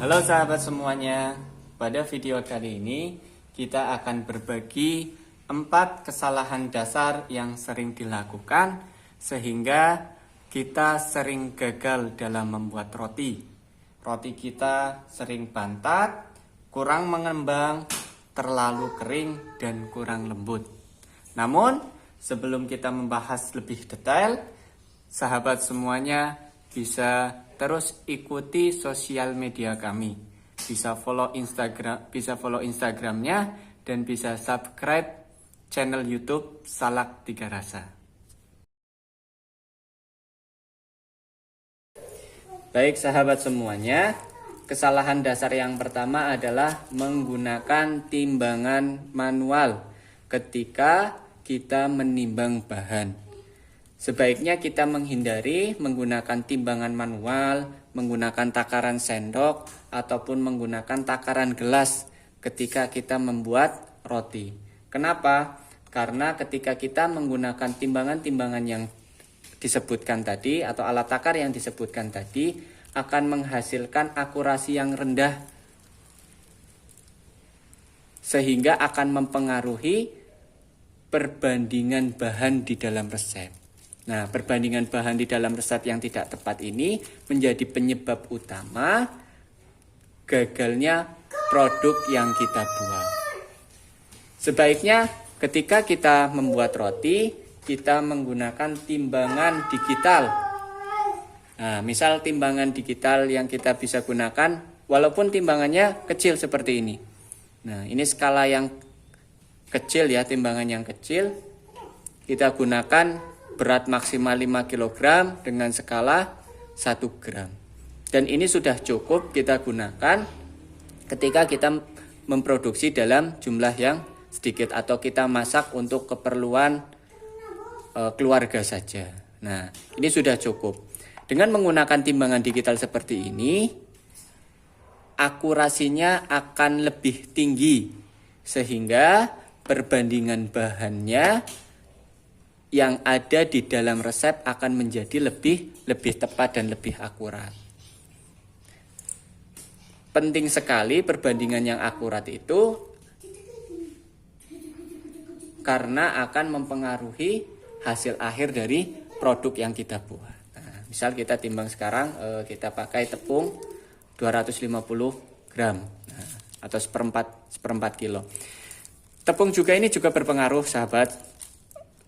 Halo sahabat semuanya, pada video kali ini kita akan berbagi 4 kesalahan dasar yang sering dilakukan sehingga kita sering gagal dalam membuat roti. Roti kita sering bantat, kurang mengembang, terlalu kering, dan kurang lembut. Namun, sebelum kita membahas lebih detail, sahabat semuanya bisa terus ikuti sosial media kami. Bisa follow Instagramnya dan bisa subscribe channel YouTube Salak Tiga Rasa. Baik sahabat semuanya, kesalahan dasar yang pertama adalah menggunakan timbangan manual ketika kita menimbang bahan. Sebaiknya kita menghindari menggunakan timbangan manual, menggunakan takaran sendok, ataupun menggunakan takaran gelas ketika kita membuat roti. Kenapa? Karena ketika kita menggunakan timbangan-timbangan yang disebutkan tadi atau alat takar yang disebutkan tadi akan menghasilkan akurasi yang rendah sehingga akan mempengaruhi perbandingan bahan di dalam resep. Nah, perbandingan bahan di dalam resep yang tidak tepat ini menjadi penyebab utama gagalnya produk yang kita buat. Sebaiknya ketika kita membuat roti, kita menggunakan timbangan digital. Nah, misal timbangan digital yang kita bisa gunakan, walaupun timbangannya kecil seperti ini. Nah, ini skala yang kecil ya, timbangan yang kecil. Kita gunakan berat maksimal 5 kg dengan skala 1 gram. Dan ini sudah cukup kita gunakan ketika kita memproduksi dalam jumlah yang sedikit atau kita masak untuk keperluan keluarga saja. Nah, ini sudah cukup. Dengan menggunakan timbangan digital seperti ini, akurasinya akan lebih tinggi sehingga perbandingan bahannya yang ada di dalam resep akan menjadi lebih tepat dan lebih akurat. Penting sekali perbandingan yang akurat itu karena akan mempengaruhi hasil akhir dari produk yang kita buat. Nah, misal kita timbang sekarang kita pakai tepung 250 gram atau seperempat kilo. Tepung juga ini juga berpengaruh sahabat.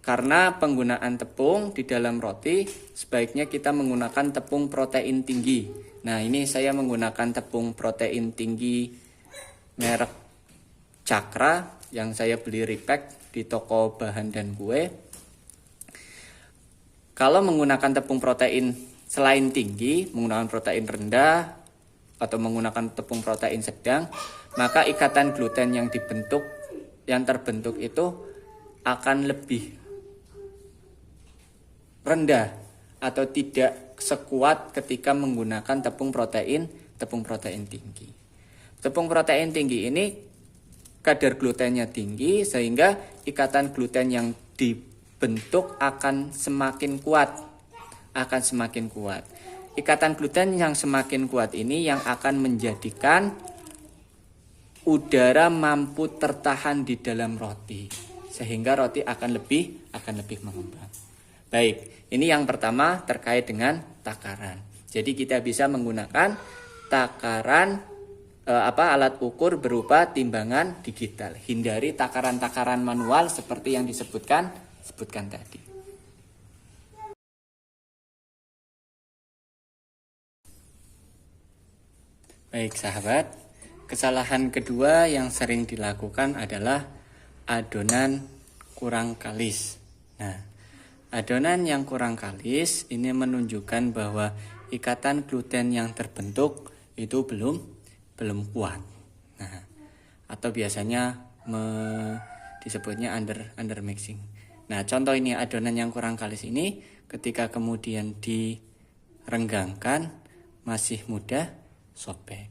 Karena penggunaan tepung di dalam roti sebaiknya kita menggunakan tepung protein tinggi. Nah, ini saya menggunakan tepung protein tinggi merek Cakra yang saya beli repack di toko bahan dan kue. Kalau menggunakan tepung protein selain tinggi, menggunakan protein rendah atau menggunakan tepung protein sedang, maka ikatan gluten yang terbentuk itu akan lebih rendah atau tidak sekuat ketika menggunakan tepung protein tinggi. Tepung protein tinggi ini kadar glutennya tinggi sehingga ikatan gluten yang dibentuk akan semakin kuat. Ikatan gluten yang semakin kuat ini yang akan menjadikan udara mampu tertahan di dalam roti sehingga roti akan lebih mengembang. Baik, ini yang pertama terkait dengan takaran. Jadi kita bisa menggunakan takaran alat ukur berupa timbangan digital. Hindari takaran-takaran manual seperti yang disebutkan tadi. Baik sahabat, kesalahan kedua yang sering dilakukan adalah adonan kurang kalis. Nah, adonan yang kurang kalis ini menunjukkan bahwa ikatan gluten yang terbentuk itu belum kuat. Nah, atau biasanya disebutnya under mixing. Nah, contoh ini adonan yang kurang kalis ini ketika kemudian direnggangkan masih mudah sobek.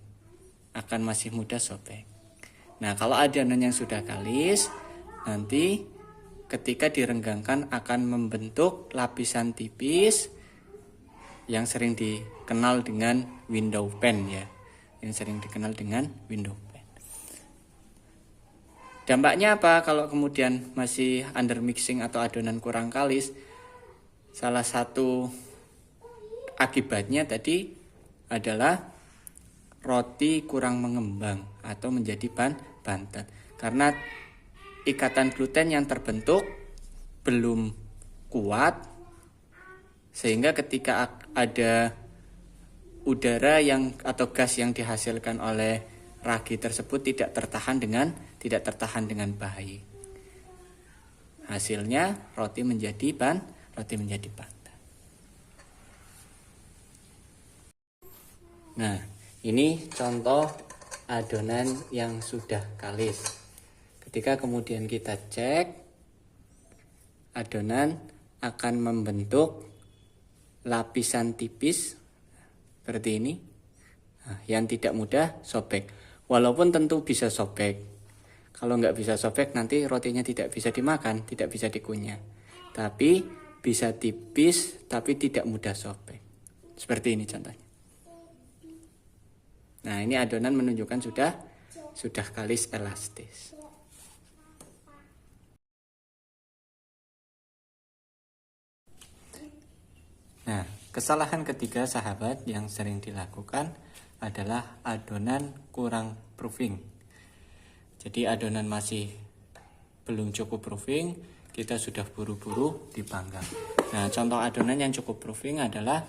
Nah, kalau adonan yang sudah kalis nanti ketika direnggangkan akan membentuk lapisan tipis yang sering dikenal dengan window pan ya. yang sering dikenal dengan window pane. Dampaknya apa kalau kemudian masih under mixing atau adonan kurang kalis? Salah satu akibatnya tadi adalah roti kurang mengembang atau menjadi bantat. Karena ikatan gluten yang terbentuk belum kuat, sehingga ketika ada udara yang atau gas yang dihasilkan oleh ragi tersebut tidak tertahan dengan baik. Hasilnya roti menjadi bantat. Nah, ini contoh adonan yang sudah kalis. Ketika kemudian kita cek, adonan akan membentuk lapisan tipis seperti ini, yang tidak mudah sobek. Walaupun tentu bisa sobek. Kalau nggak bisa sobek, nanti rotinya tidak bisa dimakan, tidak bisa dikunyah. Tapi bisa tipis, tapi tidak mudah sobek. Seperti ini contohnya. Nah, ini adonan menunjukkan sudah kalis elastis. Nah, kesalahan ketiga sahabat yang sering dilakukan adalah adonan kurang proofing. Jadi adonan masih belum cukup proofing, kita sudah buru-buru dipanggang. Nah, contoh adonan yang cukup proofing adalah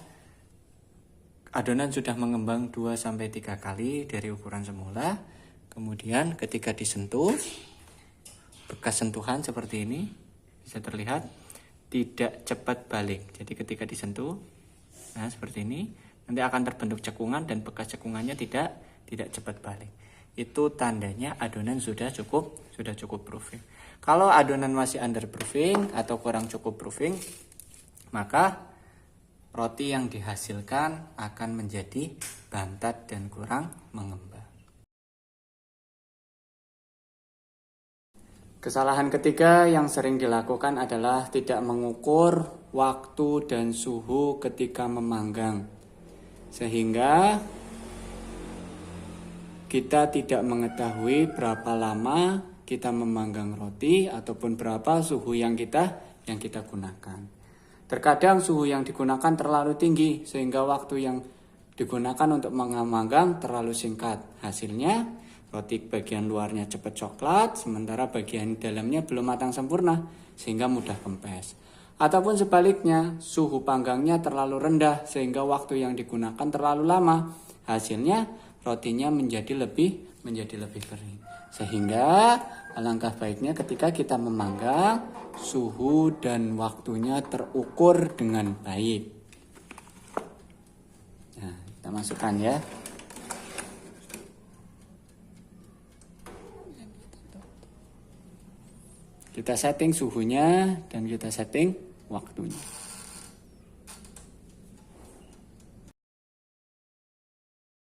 adonan sudah mengembang 2-3 kali dari ukuran semula. Kemudian ketika disentuh, bekas sentuhan seperti ini bisa terlihat tidak cepat balik. Jadi ketika disentuh, nah seperti ini, nanti akan terbentuk cekungan dan bekas cekungannya tidak cepat balik. Itu tandanya adonan sudah cukup proofing. Kalau adonan masih under proofing atau kurang cukup proofing, maka roti yang dihasilkan akan menjadi bantat dan kurang mengembang. Kesalahan ketiga yang sering dilakukan adalah tidak mengukur waktu dan suhu ketika memanggang. Sehingga kita tidak mengetahui berapa lama kita memanggang roti ataupun berapa suhu yang kita gunakan. Terkadang suhu yang digunakan terlalu tinggi sehingga waktu yang digunakan untuk memanggang terlalu singkat. Hasilnya roti bagian luarnya cepat coklat, sementara bagian dalamnya belum matang sempurna sehingga mudah kempes. Ataupun sebaliknya, suhu panggangnya terlalu rendah sehingga waktu yang digunakan terlalu lama. Hasilnya rotinya menjadi lebih kering. Sehingga alangkah baiknya ketika kita memanggang, suhu dan waktunya terukur dengan baik. Nah, kita masukkan ya. Kita setting suhunya dan kita setting waktunya.